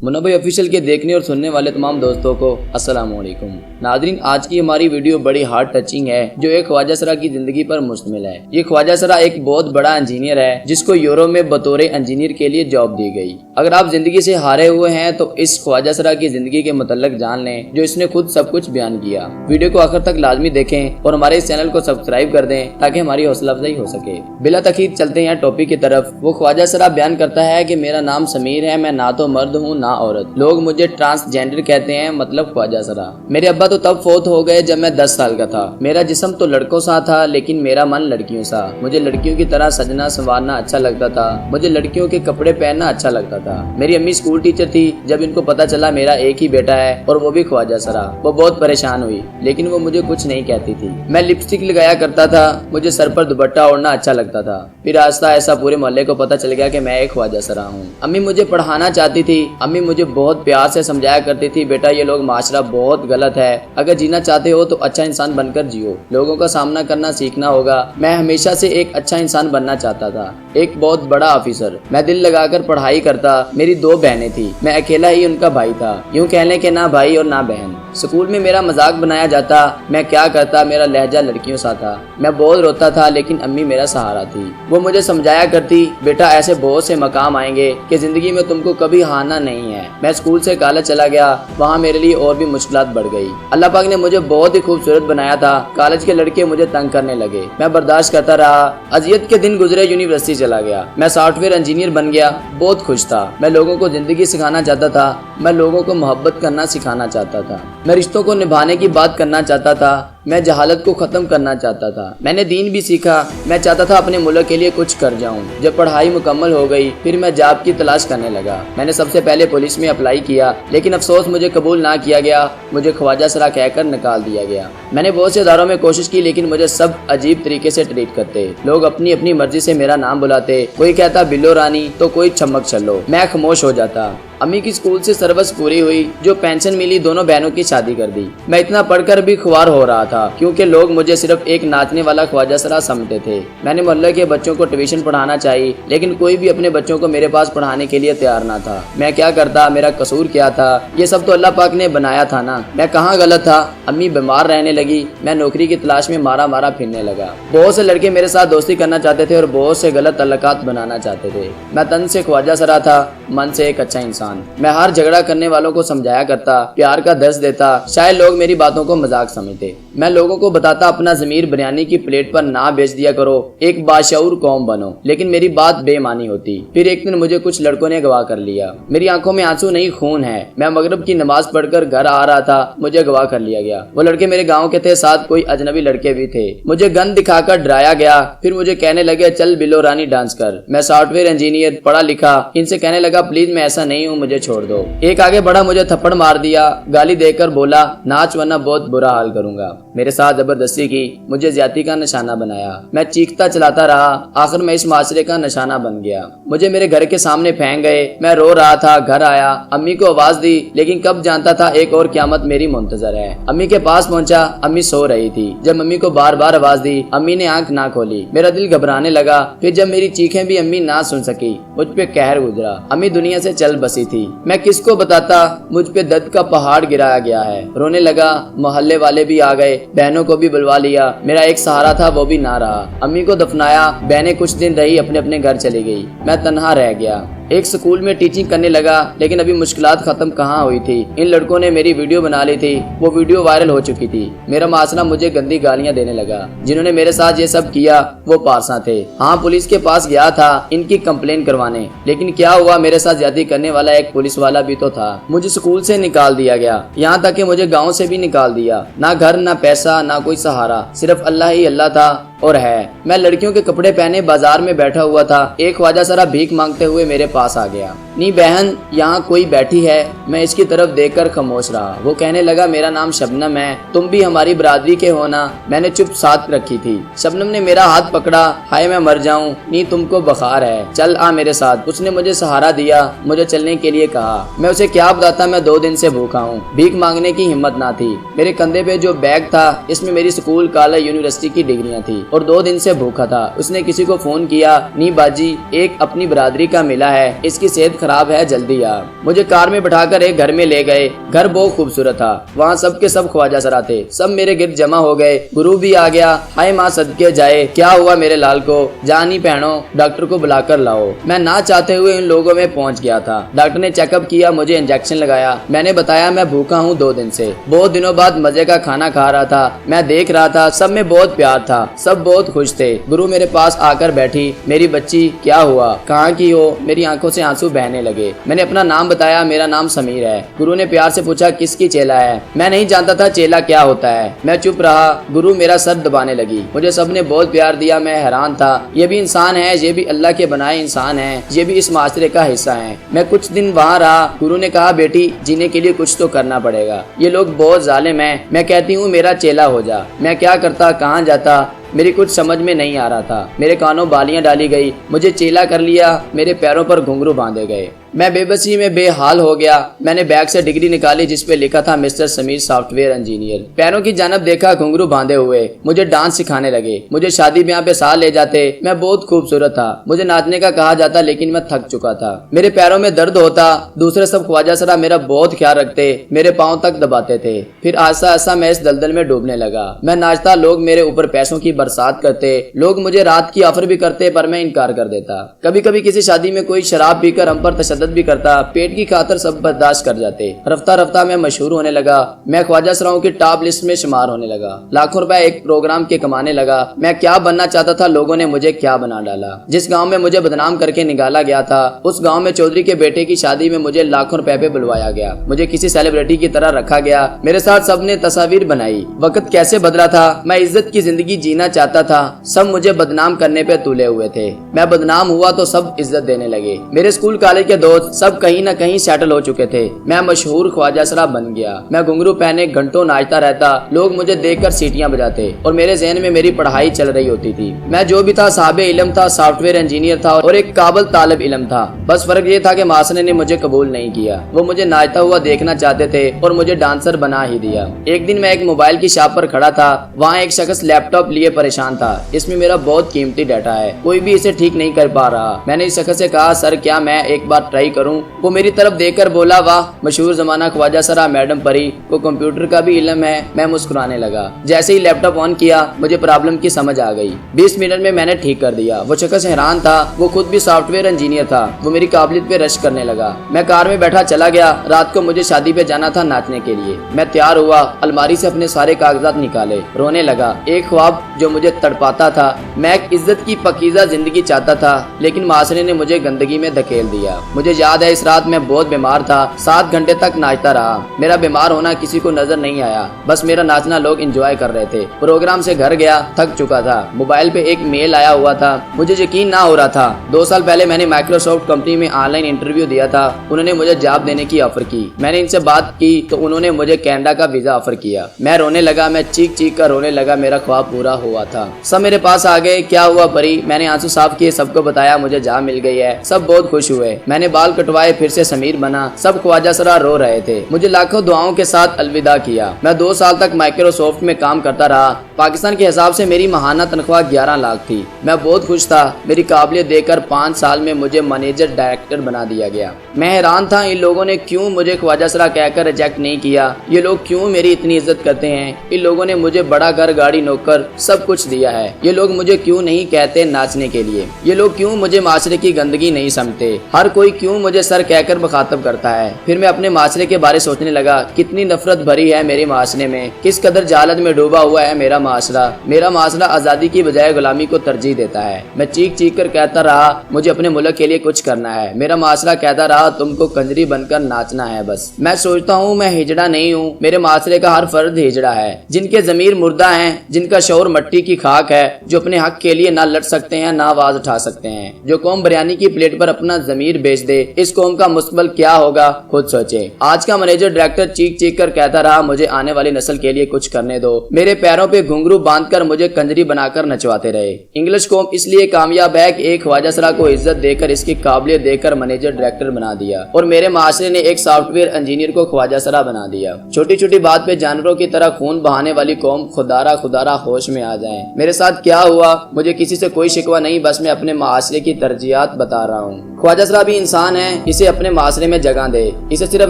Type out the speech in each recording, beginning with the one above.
मुन्ना भाई ऑफिशियल के देखने और सुनने वाले तमाम दोस्तों को अस्सलाम वालेकुम। नादरीन, आज की हमारी वीडियो बड़ी हार्ट टचिंग है जो एक ख्वाजा सरा की जिंदगी पर मुश्तमिल है। ये ख्वाजा सरा एक बहुत बड़ा इंजीनियर है जिसको यूरोप में बतौर इंजीनियर के लिए जॉब दी गई। अगर आप जिंदगी से हारे हुए हैं तो इस ख्वाजा सरा की जिंदगी के मुतल्लिक जान लें जो इसने खुद सब कुछ बयान किया। वीडियो को आखिर तक लाजमी देखें और हमारे इस चैनल को सब्सक्राइब कर दें ताकि हमारी हौसला अफजाई हो सके। बिला तखीर चलते हैं टॉपिक की तरफ। वो ख्वाजा सरा बयान करता है कि मेरा नाम समीर है, मैं ना तो मर्द हूँ ना औरत। लोग मुझे ट्रांसजेंडर कहते हैं, मतलब ख्वाजा सरा। मेरे अब्बा तो तब फौत हो गए जब मैं 10 साल का था। मेरा जिस्म तो लड़कों सा था लेकिन मेरा मन लड़कियों सा। मुझे लड़कियों की तरह सजना संवारना अच्छा लगता था। मुझे लड़कियों के कपड़े पहनना अच्छा लगता था। मेरी अम्मी स्कूल टीचर थी। जब इनको पता चला मेरा एक ही बेटा है और वो भी ख्वाजा सरा, वो बहुत परेशान हुई लेकिन वो मुझे कुछ नहीं कहती थी। मैं लिपस्टिक लगाया करता था। मुझे सर पर दुपट्टा ओढ़ना अच्छा लगता था। फिर आहिस्ता ऐसा पूरे मोहल्ले को पता चल गया कि मैं एक ख्वाजा सरा हूँ। अम्मी मुझे पढ़ाना चाहती थी। अम्मी मुझे बहुत प्यार से समझाया करती थी, बेटा ये लोग माशरा बहुत गलत है, अगर जीना चाहते हो तो अच्छा इंसान बनकर जियो, लोगों का सामना करना सीखना होगा। मैं हमेशा से एक अच्छा इंसान बनना चाहता था, एक बहुत बड़ा ऑफिसर। मैं दिल लगाकर पढ़ाई करता। मेरी 2 बहनें थी, मैं अकेला ही उनका भाई था। यूँ कह लें कि ना भाई और ना बहन। स्कूल में मेरा मजाक बनाया जाता। मैं क्या करता, मेरा लहजा लड़कियों सा था। मैं बहुत रोता था लेकिन अम्मी मेरा सहारा थी। वो मुझे समझाया करती, बेटा ऐसे बहुत से मकाम आएंगे कि जिंदगी में तुमको कभी हारना नहीं है। मैं स्कूल से कॉलेज चला गया, वहाँ मेरे लिए और भी मुश्किलात बढ़ गई। अल्लाह पाक ने मुझे बहुत ही खूबसूरत बनाया था। कॉलेज के लड़के मुझे तंग करने लगे, मैं बर्दाश्त करता रहा। अजियत के दिन गुजरे, यूनिवर्सिटी चला गया। मैं सॉफ्टवेयर इंजीनियर बन गया, बहुत खुश था। मैं लोगों को जिंदगी सिखाना चाहता था। मैं लोगों को मोहब्बत करना सिखाना चाहता था। मैं रिश्तों को निभाने की बात करना चाहता था। मैं जहालत को खत्म करना चाहता था। मैंने दीन भी सीखा। मैं चाहता था अपने मुल्क के लिए कुछ कर जाऊं। जब पढ़ाई मुकम्मल हो गई फिर मैं जॉब की तलाश करने लगा। मैंने सबसे पहले पुलिस में अप्लाई किया लेकिन अफसोस मुझे कबूल ना किया गया। मुझे ख्वाजा सरा कहकर निकाल दिया गया। मैंने बहुत से इदारों में कोशिश की लेकिन मुझे सब अजीब तरीके से ट्रीट करते। लोग अपनी अपनी मर्जी से मेरा नाम बुलाते। कोई कहता बिल्लो रानी तो कोई चमक चलो। मैं खामोश हो जाता। अम्मी की स्कूल से सर्विस पूरी हुई, जो पेंशन मिली दोनों बहनों की शादी कर दी। मैं इतना पढ़कर भी खुआर हो रहा था क्योंकि लोग मुझे सिर्फ एक नाचने वाला ख्वाजा सरा समझते थे। मैंने मोहल्ले के बच्चों को ट्यूशन पढ़ाना चाहिए लेकिन कोई भी अपने बच्चों को मेरे पास पढ़ाने के लिए तैयार ना था। मैं क्या करता, मेरा कसूर क्या था? ये सब तो अल्लाह पाक ने बनाया था ना, मैं कहाँ गलत था? अम्मी बीमार रहने लगी। मैं नौकरी की तलाश में मारा मारा फिरने लगा। बहुत से लड़के मेरे साथ दोस्ती करना चाहते थे और बहुत से गलत तल्लुकात बनाना चाहते थे। मैं तन से ख्वाजा सरा था, मन से एक अच्छा इंसान। मैं हर झगड़ा करने वालों को समझाया करता, प्यार का दर्स देता। शायद लोग मेरी बातों को मजाक समझते। मैं लोगों को बताता अपना ज़मीर बिरयानी की प्लेट पर ना बेच दिया करो, एक बाशऊर कौम बनो। लेकिन मेरी बात बेमानी होती। फिर एक दिन मुझे कुछ लड़कों ने अगवा कर लिया। मेरी आंखों में आंसू नहीं खून है। मैं मगरिब की नमाज पढ़कर घर आ रहा था, मुझे अगवा कर लिया गया। वो लड़के मेरे गाँव के थे, साथ कोई अजनबी लड़के भी थे। मुझे गन दिखाकर डराया गया। फिर मुझे कहने लगे चल बिल्लो रानी डांस कर। मैं सॉफ्टवेयर इंजीनियर, पढ़ा लिखा। इनसे कहने लगा प्लीज मैं ऐसा नहीं हूँ, मुझे छोड़ दो। एक आगे बढ़ा, मुझे थप्पड़ मार दिया। गाली देकर बोला नाच वरना बहुत बुरा हाल करूंगा। मेरे साथ जबरदस्ती की, मुझे ज्यादती का निशाना बनाया। मैं चीखता चलाता रहा। आखिर मैं इस माशरे का निशाना बन गया। मुझे मेरे घर के सामने फेंक गए। मैं रो रहा था। घर आया, अम्मी को आवाज दी लेकिन कब जानता था एक और क़यामत मेरी मुंतजर है। अम्मी के पास पहुंचा, अम्मी सो रही थी। जब अम्मी को बार बार आवाज दी, अम्मी ने आंख ना खोली। मेरा दिल घबराने लगा। फिर जब मेरी चीखें भी अम्मी ना सुन सकी, मुझ पे कहर गुजरा। अम्मी दुनिया से चल बसी थी। मैं किसको बताता, मुझ पे दर्द का पहाड़ गिराया गया है। रोने लगा। मोहल्ले वाले भी आ गए, बहनों को भी बुलवा लिया। मेरा एक सहारा था वो भी ना रहा। अम्मी को दफनाया। बहनें कुछ दिन रही, अपने अपने घर चली गई। मैं तन्हा रह गया। एक स्कूल में टीचिंग करने लगा लेकिन अभी मुश्किलात खत्म कहाँ हुई थी। इन लड़कों ने मेरी वीडियो बना ली थी। वो वीडियो वायरल हो चुकी थी। मेरा मासरा मुझे गंदी गालियां देने लगा। जिन्होंने मेरे साथ ये सब किया वो पारसा थे। हाँ, पुलिस के पास गया था इनकी कंप्लेन करवाने, लेकिन क्या हुआ, मेरे साथ ज्यादती करने वाला एक पुलिस वाला भी तो था। मुझे स्कूल से निकाल दिया गया, यहाँ तक कि मुझे गाँव से भी निकाल दिया। ना घर, ना पैसा, ना कोई सहारा, सिर्फ अल्लाह ही अल्लाह था और है। मैं लड़कियों के कपड़े पहने बाजार में बैठा हुआ था। एक ख्वाजा सरा भीख मांगते हुए मेरे पास आ गया। नी बहन, यहाँ कोई बैठी है। मैं इसकी तरफ देखकर खामोश रहा। वो कहने लगा मेरा नाम शबनम है, तुम भी हमारी बरादरी के हो ना? मैंने चुप साथ रखी थी। शबनम ने मेरा हाथ पकड़ा। हाय मैं मर जाऊं। नी तुमको बुखार है, चल आ मेरे साथ। उसने मुझे सहारा दिया, मुझे चलने के लिए कहा। मैं उसे क्या बताता, मैं 2 दिन से भूखा हूँ। भीख मांगने की हिम्मत ना थी। मेरे कंधे पे जो बैग था इसमें मेरी स्कूल, कॉलेज, यूनिवर्सिटी की डिग्रियां थी। और 2 दिन से भूखा था। उसने किसी को फोन किया, नी बाजी एक अपनी बरादरी का मिला है, इसकी सेहत खराब है, जल्दी आ। मुझे कार में बैठाकर एक घर में ले गए। घर बहुत खूबसूरत था। वहाँ सब के सब ख्वाजा सरा थे। सब मेरे गिर्द जमा हो गए। गुरु भी आ गया। हाय माँ सदके जाए, क्या हुआ मेरे लाल को? जानी पहनो, डॉक्टर को बुलाकर लाओ। मैं ना चाहते हुए इन लोगों में पहुंच गया था। डॉक्टर ने चेकअप किया, मुझे इंजेक्शन लगाया। मैंने बताया मैं भूखा हूँ 2 दिन से। बहुत दिनों बाद मजे का खाना खा रहा था। मैं देख रहा था सब में बहुत प्यार था, सब बहुत खुश थे। गुरु मेरे पास आकर बैठी, मेरी बच्ची क्या हुआ, कहाँ की हो? मेरी आंखों से आंसू बहने लगे। मैंने अपना नाम बताया, मेरा नाम समीर है। गुरु ने प्यार से पूछा किसकी चेला है? मैं नहीं जानता था चेला क्या होता है। मैं चुप रहा। गुरु मेरा सर दबाने लगी। मुझे सबने बहुत प्यार दिया। मैं हैरान था, ये भी इंसान है, ये भी अल्लाह के बनाए इंसान है, ये भी इस माशरे का हिस्सा है। मैं कुछ दिन वहाँ रहा। गुरु ने कहा बेटी जीने के लिए कुछ तो करना पड़ेगा, ये लोग बहुत जालिम हैं। मैं कहती हूँ मेरा चेला हो जा। मैं क्या करता, कहाँ जाता, मेरी कुछ समझ में नहीं आ रहा था। मेरे कानों बालियां डाली गई, मुझे चेला कर लिया, मेरे पैरों पर घुंघरू बांधे गए। मैं बेबसी में बेहाल हो गया। मैंने बैग से डिग्री निकाली जिस पे लिखा था मिस्टर समीर सॉफ्टवेयर इंजीनियर। पैरों की जानब देखा, घुंघरू बांधे हुए। मुझे डांस सिखाने लगे। मुझे शादी ब्याह पे साथ ले जाते। मैं बहुत खूबसूरत था। मुझे नाचने का कहा जाता, लेकिन मैं थक चुका था। मेरे पैरों में दर्द होता। दूसरे सब ख्वाजा सरा मेरा बहुत ख्याल रखते, मेरे पाँव तक दबाते थे। फिर आहिस्ता आहिस्ता मैं इस दलदल में डूबने लगा। मैं नाचता, लोग मेरे ऊपर पैसों की बरसात करते। लोग मुझे रात की ऑफर भी करते, पर मैं इनकार कर देता। कभी कभी किसी शादी में कोई शराब पीकर हम पर तशद्दुद भी करता। पेट की खातर सब बर्दाश्त कर जाते। रफ्ता रफ्ता मैं मशहूर होने लगा। मैं ख्वाजा सराओं की टॉप लिस्ट में शुमार होने लगा। लाखों रुपए एक प्रोग्राम के कमाने लगा। मैं क्या बनना चाहता था, लोगों ने मुझे क्या बना डाला। जिस गांव में मुझे बदनाम करके निकाला गया था, उस गांव में चौधरी के बेटे की शादी में मुझे लाखों रुपए पे बुलवाया गया। मुझे किसी सेलिब्रिटी की तरह रखा गया। मेरे साथ सबने तस्वीर बनाई। वक्त कैसे बदला था। मैं इज्जत की जिंदगी जीना चाहता था, सब मुझे बदनाम करने पे तुले हुए थे। मैं बदनाम हुआ तो सब इज्जत देने लगे। मेरे स्कूल कॉलेज के दोस्त सब कहीं न कहीं सेटल हो चुके थे। मैं मशहूर ख्वाजा सरा बन गया। मैं घुंघरू पहने घंटों नाचता रहता। लोग मुझे देखकर सीटियां बजाते और मेरे जहन में मेरी पढ़ाई चल रही होती थी। मैं जो भी था साहिब इल्म था, सॉफ्टवेयर इंजीनियर था और एक काबिल तालिब इल्म था। बस फर्क ये था कि मासरे ने मुझे कबूल नहीं किया। वो मुझे नाचता हुआ देखना चाहते थे और मुझे डांसर बना ही दिया। एक दिन मैं एक मोबाइल की शॉप पर खड़ा था। वहाँ एक शख्स लैपटॉप लिए परेशान था। इसमें मेरा बहुत कीमती डाटा है, कोई भी इसे ठीक नहीं कर पा रहा। मैंने इस शख्स से कहा सर क्या मैं एक बार ट्राई करूं? वो मेरी तरफ देखकर बोला वाह, मशहूर जमाना ख्वाजा सरा मैडम परी को कंप्यूटर का भी इल्म है। मैं मुस्कुराने लगा। जैसे ही लैपटॉप ऑन किया मुझे प्रॉब्लम की समझ आ गई। 20 मिनट में मैंने ठीक कर दिया। वो शख्स हैरान था। वो खुद भी सॉफ्टवेयर इंजीनियर था। वो मेरी काबिलियत पे रश करने लगा। मैं कार में बैठा चला गया। रात को मुझे शादी पे जाना था नाचने के लिए। मैं तैयार हुआ, अलमारी से अपने सारे कागजात निकाले, रोने लगा। एक ख्वाब जो मुझे तड़पाता था। मैं एक इज्जत की पकीज़ा जिंदगी चाहता था, लेकिन माशरे ने मुझे गंदगी में धकेल दिया। मुझे याद है इस रात मैं बहुत बीमार था। 7 घंटे तक नाचता रहा। मेरा बीमार होना किसी को नजर नहीं आया, बस मेरा नाचना लोग एंजॉय कर रहे थे। प्रोग्राम से घर गया, थक चुका था। मोबाइल पे एक मेल आया हुआ था। मुझे यकीन ना हो रहा था। 2 साल पहले मैंने माइक्रोसॉफ्ट कंपनी में ऑनलाइन इंटरव्यू दिया था। उन्होंने मुझे जॉब देने की ऑफर की। मैंने इनसे बात की तो उन्होंने मुझे कनाडा का वीजा ऑफर किया। मैं रोने लगा। मैं चीख चीख कर रोने लगा। मेरा ख्वाब पूरा हुआ था। सब मेरे पास आ गए। क्या हुआ परी? मैंने आंसू साफ किए, सबको बताया मुझे जॉब मिल गई है। सब बहुत खुश हुए। मैंने बाल कटवाए, फिर से समीर बना। सब ख्वाजा सरा रो रहे थे। मुझे लाखों दुआओं के साथ अलविदा किया। मैं 2 साल तक माइक्रोसॉफ्ट में काम करता रहा। पाकिस्तान के हिसाब से मेरी माहाना तनख्वाह 11 लाख थी। मैं बहुत खुश था। मेरी काबिलियत देखकर 5 साल में मुझे मैनेजर डायरेक्टर बना दिया गया। मैं हैरान था इन लोगों ने क्यों मुझे ख्वाजा सरा कहकर रिजेक्ट नहीं किया। ये लोग क्यों मेरी इतनी इज्जत करते हैं। इन लोगों ने मुझे बड़ा घर, गाड़ी, नौकर सब कुछ दिया है। ये लोग मुझे क्यों नहीं कहते नाचने के लिए। ये लोग क्यों मुझे माशरे की गंदगी नहीं समझते। हर कोई क्यों मुझे सर कहकर मुखातब करता है। फिर मैं अपने माशरे के बारे सोचने लगा। कितनी नफरत भरी है मेरे माशरे में। किस कदर जालत में डूबा हुआ है मेरा माशरा। मेरा माशरा आजादी की बजाय गुलामी को तरजीह देता है। मैं चीख चीख कर कहता रहा मुझे अपने मुल्क के लिए कुछ करना है। मेरा माशरा कहता रहा तुमको कंजरी बनकर नाचना है बस। मैं सोचता हूँ मैं हिजड़ा नहीं हूँ। मेरे माशरे का हर फर्द हिजड़ा है। जिनके जमीर मुर्दा है, जिनका शौर मट्टी की खाक है, जो अपने हक के लिए ना लड़ सकते हैं ना आवाज उठा सकते हैं, जो कौम बिरयानी की प्लेट पर अपना जमीर बेच देते, इस कौम का मुस्तकबिल क्या होगा खुद सोचे। आज का मैनेजर डायरेक्टर चीख चीख कर कहता रहा, मुझे आने वाली नस्ल के लिए कुछ करने दो। मेरे पैरों पे घुंघरू बांधकर मुझे कंजरी बनाकर नचवाते रहे। इंग्लिश कौम इसलिए कामयाब है कि एक ख्वाजा सरा को इज्जत देकर, इसकी काबिलियत देकर मैनेजर डायरेक्टर बना दिया, और मेरे माशरे ने एक सॉफ्टवेयर इंजीनियर को ख्वाजा सरा बना दिया। छोटी छोटी बात पे जानवरों की तरह खून बहाने वाली कौम खुदारा खुदारा होश में आ जाए। मेरे साथ क्या हुआ, मुझे किसी से कोई शिकवा नहीं, बस मैं अपने माशरे की तरजीहात बता रहा हूँ। ख्वाजा सरा भी इंसान है, इसे अपने माशरे में जगह दे, इसे सिर्फ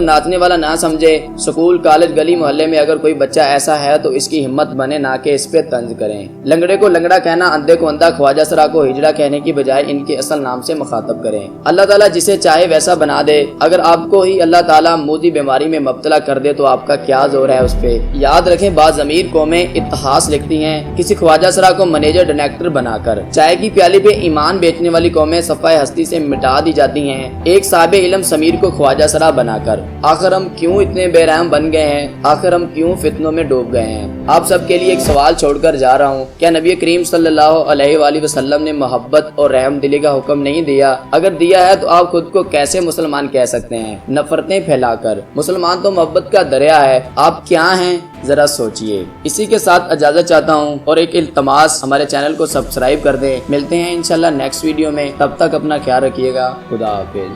नाचने वाला ना समझे। स्कूल कॉलेज गली मोहल्ले में अगर कोई बच्चा ऐसा है तो इसकी हिम्मत बने, ना कि इस पे तंज करें। लंगड़े को लंगड़ा कहना, अंधे को अंधा, ख्वाजा सरा को हिजड़ा कहने की बजाय इनके असल नाम से मुखातब करें। अल्लाह ताला जिसे चाहे वैसा बना दे। अगर आपको ही अल्लाह ताला मोदी बीमारी में मुब्तला कर दे तो आपका क्या जोर है उस पे। याद रखें, बाज़ अमीर कौमें इतिहास लिखती हैं किसी ख्वाजा सरा को मैनेजर डायरेक्टर बनाकर। चाय की प्याली पे ईमान बेचने वाली कौमें सफाए हस्ती से मिटा दी जाती हैं एक साहिब इल्म समीर को ख्वाजा सरा बनाकर। आखिर हम क्यों इतने बेरहम बन गए हैं, आखिर हम क्यों फितनों में डूब गए हैं। आप सबके लिए एक सवाल छोड़कर जा रहा हूँ, क्या नबी करीम सल्लल्लाहु अलैहि वसल्लम ने मोहब्बत और रहम दिली का हुक्म नहीं दिया? अगर दिया है तो आप खुद को कैसे मुसलमान कह सकते हैं, नफरतें फैलाकर? मुसलमान तो मोहब्बत का दरिया है, आप क्या हैं जरा सोचिए। इसी के साथ इजाजत चाहता हूँ और एक इल्तमास, हमारे चैनल को सब्सक्राइब कर दें। मिलते हैं इंशाल्लाह नेक्स्ट वीडियो में, तब तक अपना ख्याल रखिएगा। खुदा हाफिज।